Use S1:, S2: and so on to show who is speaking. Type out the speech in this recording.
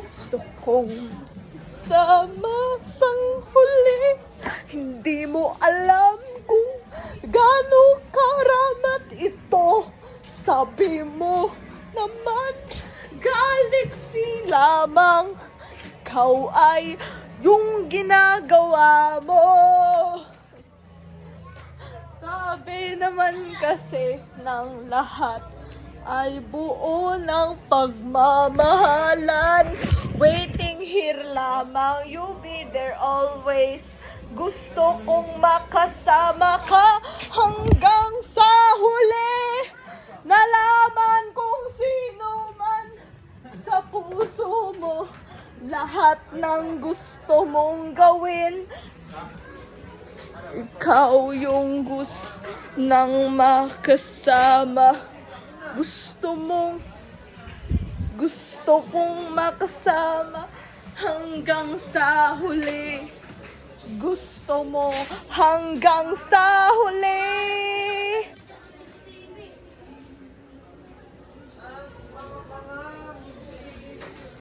S1: Gusto kong sama sang huli. Hindi mo alam kung gaano karamat ito. Sabi mo naman, galaxy lamang. Ikaw ay yung ginagawa mo. Sabi naman kasi ng lahat ay buo ng pagmamahalan. Waiting here lamang, you be there always. Gusto kong makasama ka hanggang sa huli. Nalaman kung sino man sa puso mo. Lahat ng gusto mong gawin, ikaw yung gusto nang makasama. Gusto kong makasama hanggang sa huli. Gusto mo hanggang sa huli.